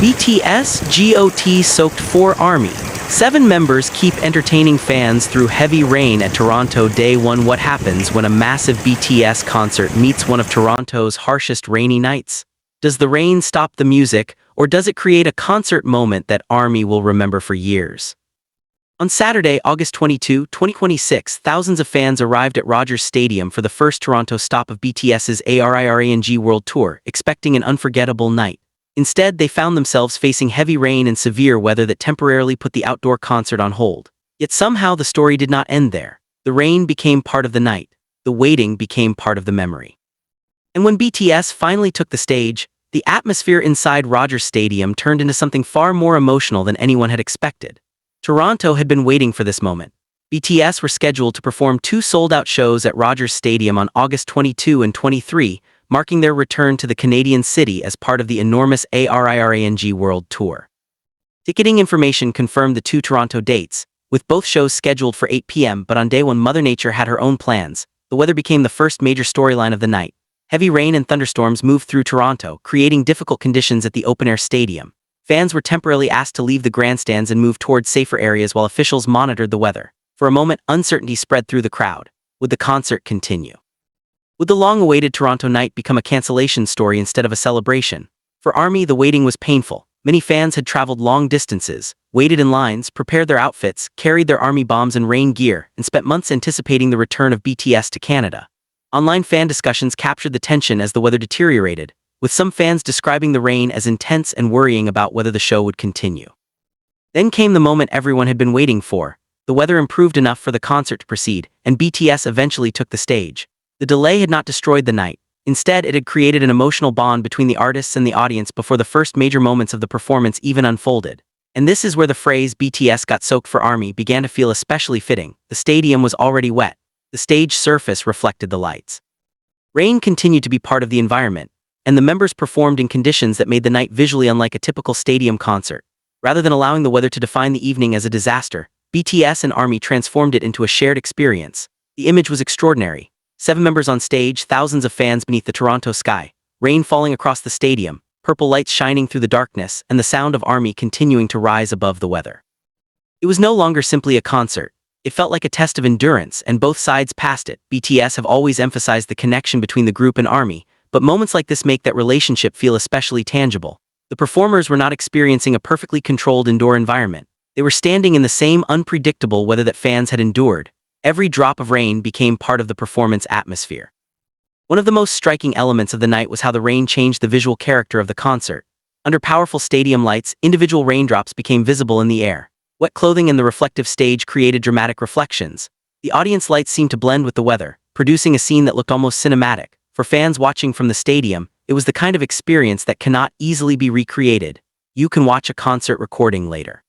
BTS GOT soaked 4 ARMY. 7 members keep entertaining fans through heavy rain at Toronto Day 1. What happens when a massive BTS concert meets one of Toronto's harshest rainy nights? Does the rain stop the music, or does it create a concert moment that ARMY will remember for years? On Saturday, August 22, 2026, thousands of fans arrived at Rogers Stadium for the first Toronto stop of BTS's ARIRANG World Tour, expecting an unforgettable night. Instead, they found themselves facing heavy rain and severe weather that temporarily put the outdoor concert on hold. Yet somehow the story did not end there. The rain became part of the night. The waiting became part of the memory. And when BTS finally took the stage, the atmosphere inside Rogers Stadium turned into something far more emotional than anyone had expected. Toronto had been waiting for this moment. BTS were scheduled to perform 2 sold-out shows at Rogers Stadium on August 22 and 23, marking their return to the Canadian city as part of the enormous ARIRANG World Tour. Ticketing information confirmed the 2 Toronto dates, with both shows scheduled for 8 p.m. But on day 1, Mother Nature had her own plans. The weather became the first major storyline of the night. Heavy rain and thunderstorms moved through Toronto, creating difficult conditions at the open-air stadium. Fans were temporarily asked to leave the grandstands and move towards safer areas while officials monitored the weather. For a moment, uncertainty spread through the crowd. Would the concert continue? Would the long-awaited Toronto night become a cancellation story instead of a celebration? For ARMY, the waiting was painful. Many fans had traveled long distances, waited in lines, prepared their outfits, carried their ARMY bombs and rain gear, and spent months anticipating the return of BTS to Canada. Online fan discussions captured the tension as the weather deteriorated, with some fans describing the rain as intense and worrying about whether the show would continue. Then came the moment everyone had been waiting for. The weather improved enough for the concert to proceed, and BTS eventually took the stage. The delay had not destroyed the night. Instead, it had created an emotional bond between the artists and the audience before the first major moments of the performance even unfolded. And this is where the phrase "BTS got soaked for ARMY" began to feel especially fitting. The stadium was already wet. The stage surface reflected the lights. Rain continued to be part of the environment, and the members performed in conditions that made the night visually unlike a typical stadium concert. Rather than allowing the weather to define the evening as a disaster, BTS and ARMY transformed it into a shared experience. The image was extraordinary. 7 members on stage, thousands of fans beneath the Toronto sky, rain falling across the stadium, purple lights shining through the darkness, and the sound of ARMY continuing to rise above the weather. It was no longer simply a concert. It felt like a test of endurance, and both sides passed it. BTS have always emphasized the connection between the group and ARMY, but moments like this make that relationship feel especially tangible. The performers were not experiencing a perfectly controlled indoor environment. They were standing in the same unpredictable weather that fans had endured. Every drop of rain became part of the performance atmosphere. One of the most striking elements of the night was how the rain changed the visual character of the concert. Under powerful stadium lights, individual raindrops became visible in the air. Wet clothing and the reflective stage created dramatic reflections. The audience lights seemed to blend with the weather, producing a scene that looked almost cinematic. For fans watching from the stadium, it was the kind of experience that cannot easily be recreated. You can watch a concert recording later.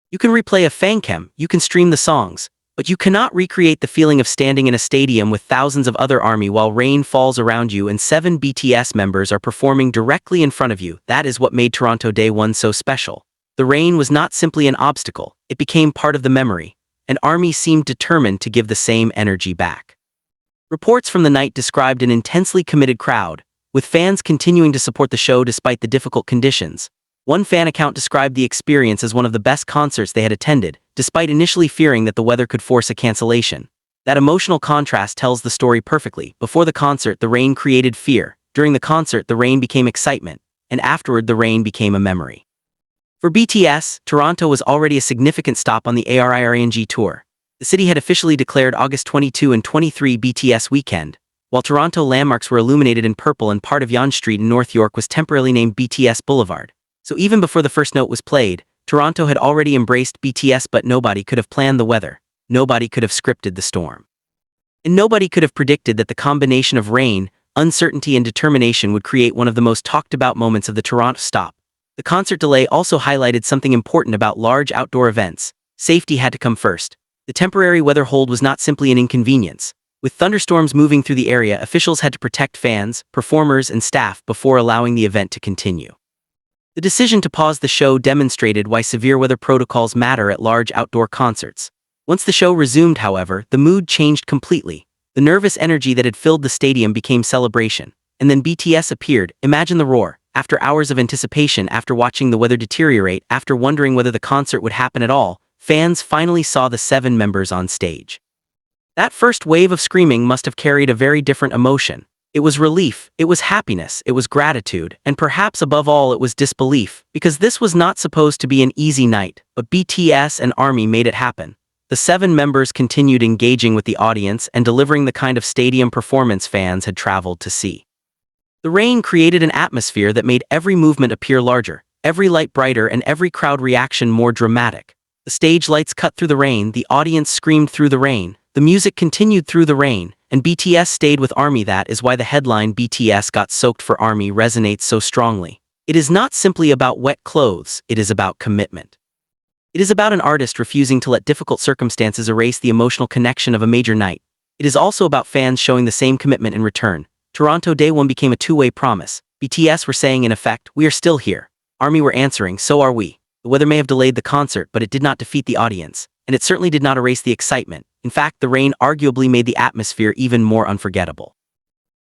You can replay a fancam, you can stream the songs, but you cannot recreate the feeling of standing in a stadium with thousands of other ARMY while rain falls around you and 7 BTS members are performing directly in front of you. That is what made Toronto Day 1 so special. The rain was not simply an obstacle, it became part of the memory, and ARMY seemed determined to give the same energy back. Reports from the night described an intensely committed crowd, with fans continuing to support the show despite the difficult conditions. One fan account described the experience as one of the best concerts they had attended, despite initially fearing that the weather could force a cancellation. That emotional contrast tells the story perfectly. Before the concert, the rain created fear. During the concert, the rain became excitement. And afterward, the rain became a memory. For BTS, Toronto was already a significant stop on the ARIRANG tour. The city had officially declared August 22 and 23 BTS weekend, while Toronto landmarks were illuminated in purple and part of Yonge Street in North York was temporarily named BTS Boulevard. So even before the first note was played, Toronto had already embraced BTS, but nobody could have planned the weather. Nobody could have scripted the storm. And nobody could have predicted that the combination of rain, uncertainty and determination would create one of the most talked about moments of the Toronto stop. The concert delay also highlighted something important about large outdoor events. Safety had to come first. The temporary weather hold was not simply an inconvenience. With thunderstorms moving through the area, officials had to protect fans, performers, and staff before allowing the event to continue. The decision to pause the show demonstrated why severe weather protocols matter at large outdoor concerts. Once the show resumed, however, the mood changed completely. The nervous energy that had filled the stadium became celebration. And then BTS appeared. Imagine the roar. after hours of anticipation, after watching the weather deteriorate, after wondering whether the concert would happen at all, fans finally saw the 7 members on stage. That first wave of screaming must have carried a very different emotion. It was relief, it was happiness, it was gratitude, and perhaps above all it was disbelief, because this was not supposed to be an easy night, but BTS and ARMY made it happen. The 7 members continued engaging with the audience and delivering the kind of stadium performance fans had traveled to see. The rain created an atmosphere that made every movement appear larger, every light brighter, and every crowd reaction more dramatic. The stage lights cut through the rain, the audience screamed through the rain, the music continued through the rain, and BTS stayed with ARMY. That is why the headline "BTS got soaked for ARMY" resonates so strongly. It is not simply about wet clothes, it is about commitment. It is about an artist refusing to let difficult circumstances erase the emotional connection of a major night. It is also about fans showing the same commitment in return. Toronto Day 1 became a two-way promise. BTS were saying in effect, "We are still here." ARMY were answering, "So are we." The weather may have delayed the concert, but it did not defeat the audience, and it certainly did not erase the excitement. In fact, the rain arguably made the atmosphere even more unforgettable.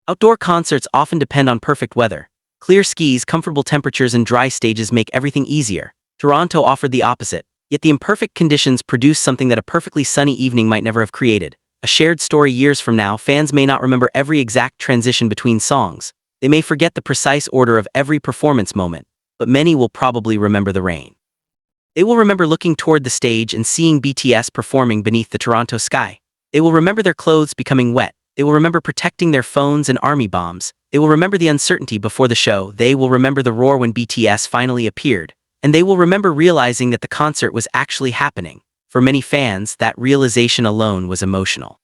Outdoor concerts often depend on perfect weather. Clear skies, comfortable temperatures, and dry stages make everything easier. Toronto offered the opposite, yet the imperfect conditions produced something that a perfectly sunny evening might never have created. A shared story. Years from now, fans may not remember every exact transition between songs. They may forget the precise order of every performance moment, but many will probably remember the rain. They will remember looking toward the stage and seeing BTS performing beneath the Toronto sky. They will remember their clothes becoming wet. They will remember protecting their phones and ARMY bombs. They will remember the uncertainty before the show. They will remember the roar when BTS finally appeared. And they will remember realizing that the concert was actually happening. For many fans, that realization alone was emotional.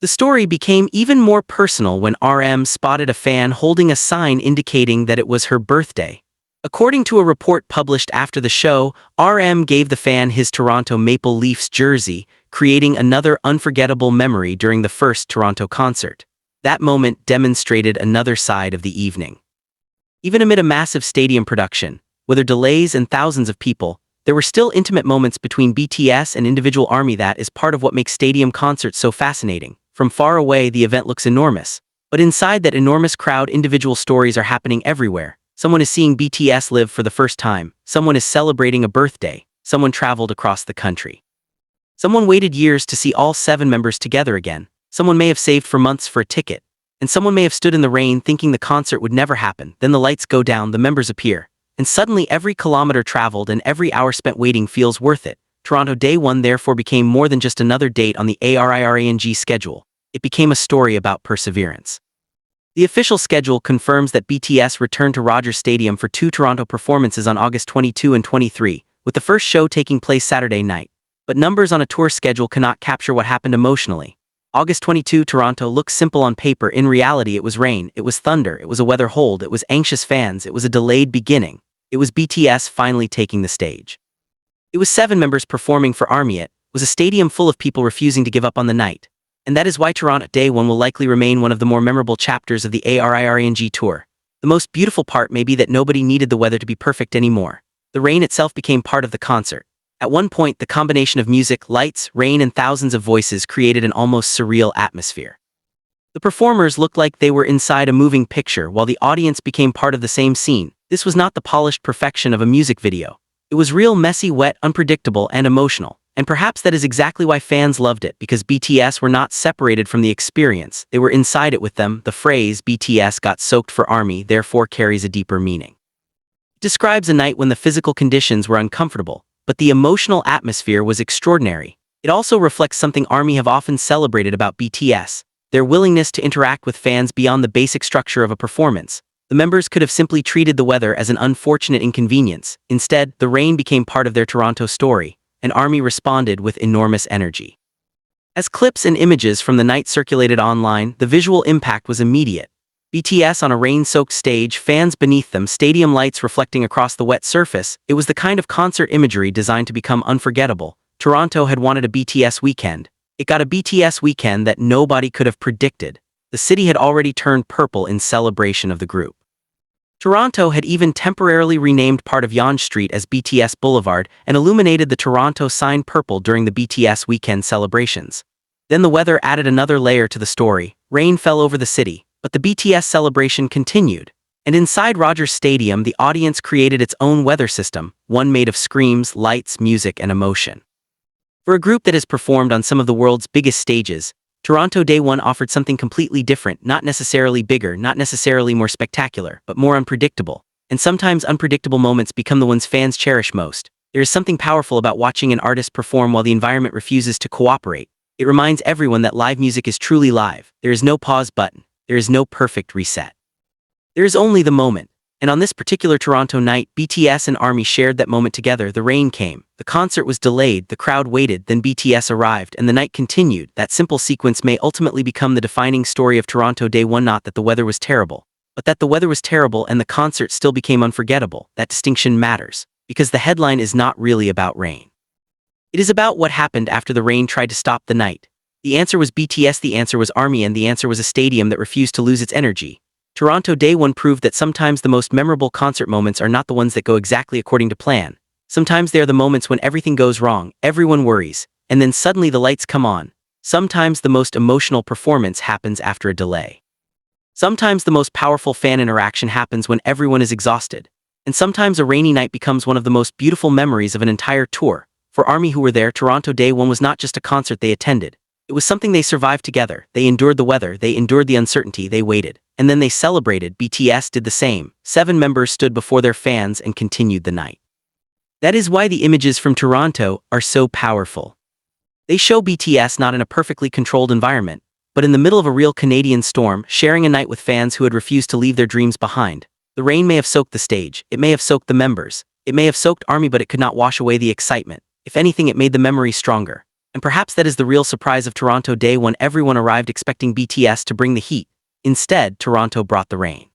The story became even more personal when RM spotted a fan holding a sign indicating that it was her birthday. According to a report published after the show, RM gave the fan his Toronto Maple Leafs jersey, creating another unforgettable memory during the first Toronto concert. That moment demonstrated another side of the evening. Even amid a massive stadium production, with delays and thousands of people, there were still intimate moments between BTS and individual ARMY. That is part of what makes stadium concerts so fascinating. From far away, the event looks enormous. But inside that enormous crowd, individual stories are happening everywhere. Someone is seeing BTS live for the first time. Someone is celebrating a birthday. Someone traveled across the country. Someone waited years to see all 7 members together again. Someone may have saved for months for a ticket. And someone may have stood in the rain thinking the concert would never happen. Then the lights go down, the members appear. And suddenly every kilometer traveled and every hour spent waiting feels worth it. Toronto Day 1 therefore became more than just another date on the ARIRANG schedule. It became a story about perseverance. The official schedule confirms that BTS returned to Rogers Stadium for 2 Toronto performances on August 22 and 23, with the first show taking place Saturday night. But numbers on a tour schedule cannot capture what happened emotionally. August 22 Toronto looks simple on paper. In reality, it was rain, it was thunder, it was a weather hold, it was anxious fans, it was a delayed beginning. It was BTS finally taking the stage. It was 7 members performing for ARMY. It was a stadium full of people refusing to give up on the night. And that is why Toronto Day 1 will likely remain one of the more memorable chapters of the ARIRANG tour. The most beautiful part may be that nobody needed the weather to be perfect anymore. The rain itself became part of the concert. At one point, the combination of music, lights, rain, and thousands of voices created an almost surreal atmosphere. The performers looked like they were inside a moving picture while the audience became part of the same scene. This was not the polished perfection of a music video. It was real, messy, wet, unpredictable, and emotional. And perhaps that is exactly why fans loved it, because BTS were not separated from the experience, they were inside it with them. The phrase "BTS got soaked for ARMY" therefore carries a deeper meaning. It describes a night when the physical conditions were uncomfortable, but the emotional atmosphere was extraordinary. It also reflects something ARMY have often celebrated about BTS, their willingness to interact with fans beyond the basic structure of a performance. The members could have simply treated the weather as an unfortunate inconvenience. Instead, the rain became part of their Toronto story, and ARMY responded with enormous energy. As clips and images from the night circulated online, the visual impact was immediate. BTS on a rain-soaked stage, fans beneath them, stadium lights reflecting across the wet surface. It was the kind of concert imagery designed to become unforgettable. Toronto had wanted a BTS weekend. It got a BTS weekend that nobody could have predicted. The city had already turned purple in celebration of the group. Toronto had even temporarily renamed part of Yonge Street as BTS Boulevard and illuminated the Toronto sign purple during the BTS weekend celebrations. Then the weather added another layer to the story. Rain fell over the city, but the BTS celebration continued. And inside Rogers Stadium, the audience created its own weather system, one made of screams, lights, music, and emotion. For a group that has performed on some of the world's biggest stages, Toronto Day 1 offered something completely different, not necessarily bigger, not necessarily more spectacular, but more unpredictable. And sometimes unpredictable moments become the ones fans cherish most. There is something powerful about watching an artist perform while the environment refuses to cooperate. It reminds everyone that live music is truly live. There is no pause button. There is no perfect reset. There is only the moment. And on this particular Toronto night, BTS and ARMY shared that moment together. The rain came. The concert was delayed. The crowd waited. Then BTS arrived, and the night continued. That simple sequence may ultimately become the defining story of Toronto Day 1. Not that the weather was terrible, but that the weather was terrible and the concert still became unforgettable. That distinction matters, because the headline is not really about rain. It is about what happened after the rain tried to stop the night. The answer was BTS, the answer was ARMY, and the answer was a stadium that refused to lose its energy. Toronto Day 1 proved that sometimes the most memorable concert moments are not the ones that go exactly according to plan. Sometimes they are the moments when everything goes wrong, everyone worries, and then suddenly the lights come on. Sometimes the most emotional performance happens after a delay. Sometimes the most powerful fan interaction happens when everyone is exhausted. And sometimes a rainy night becomes one of the most beautiful memories of an entire tour. For ARMY who were there, Toronto Day 1 was not just a concert they attended. It was something they survived together. They endured the weather, they endured the uncertainty, they waited. And then they celebrated. BTS did the same. 7 members stood before their fans and continued the night. That is why the images from Toronto are so powerful. They show BTS not in a perfectly controlled environment, but in the middle of a real Canadian storm, sharing a night with fans who had refused to leave their dreams behind. The rain may have soaked the stage, it may have soaked the members, it may have soaked ARMY, but it could not wash away the excitement. If anything, it made the memory stronger. And perhaps that is the real surprise of Toronto Day 1. Everyone arrived expecting BTS to bring the heat. Instead, Toronto brought the rain.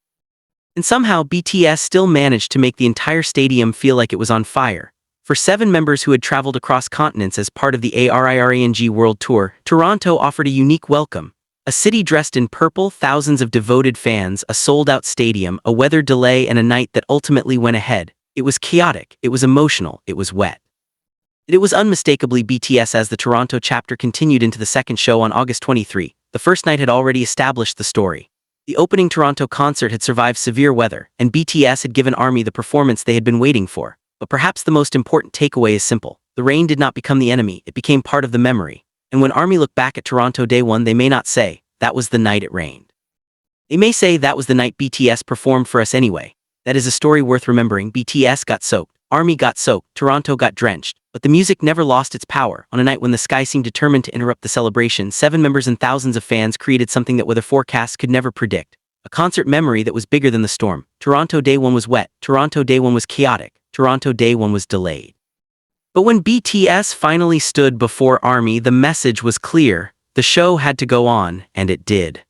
And somehow, BTS still managed to make the entire stadium feel like it was on fire. For 7 members who had traveled across continents as part of the ARIRANG World Tour, Toronto offered a unique welcome. A city dressed in purple, thousands of devoted fans, a sold-out stadium, a weather delay, and a night that ultimately went ahead. It was chaotic, it was emotional, it was wet. It was unmistakably BTS. As the Toronto chapter continued into the second show on August 23, the first night had already established the story. The opening Toronto concert had survived severe weather, and BTS had given ARMY the performance they had been waiting for. But perhaps the most important takeaway is simple. The rain did not become the enemy, it became part of the memory. And when ARMY look back at Toronto Day 1, they may not say, "That was the night it rained." They may say, "That was the night BTS performed for us anyway." That is a story worth remembering. BTS got soaked, ARMY got soaked, Toronto got drenched. But the music never lost its power. On a night when the sky seemed determined to interrupt the celebration, 7 members and thousands of fans created something that weather forecasts could never predict. A concert memory that was bigger than the storm. Toronto Day 1 was wet. Toronto Day 1 was chaotic. Toronto Day 1 was delayed. But when BTS finally stood before ARMY, the message was clear. The show had to go on, and it did.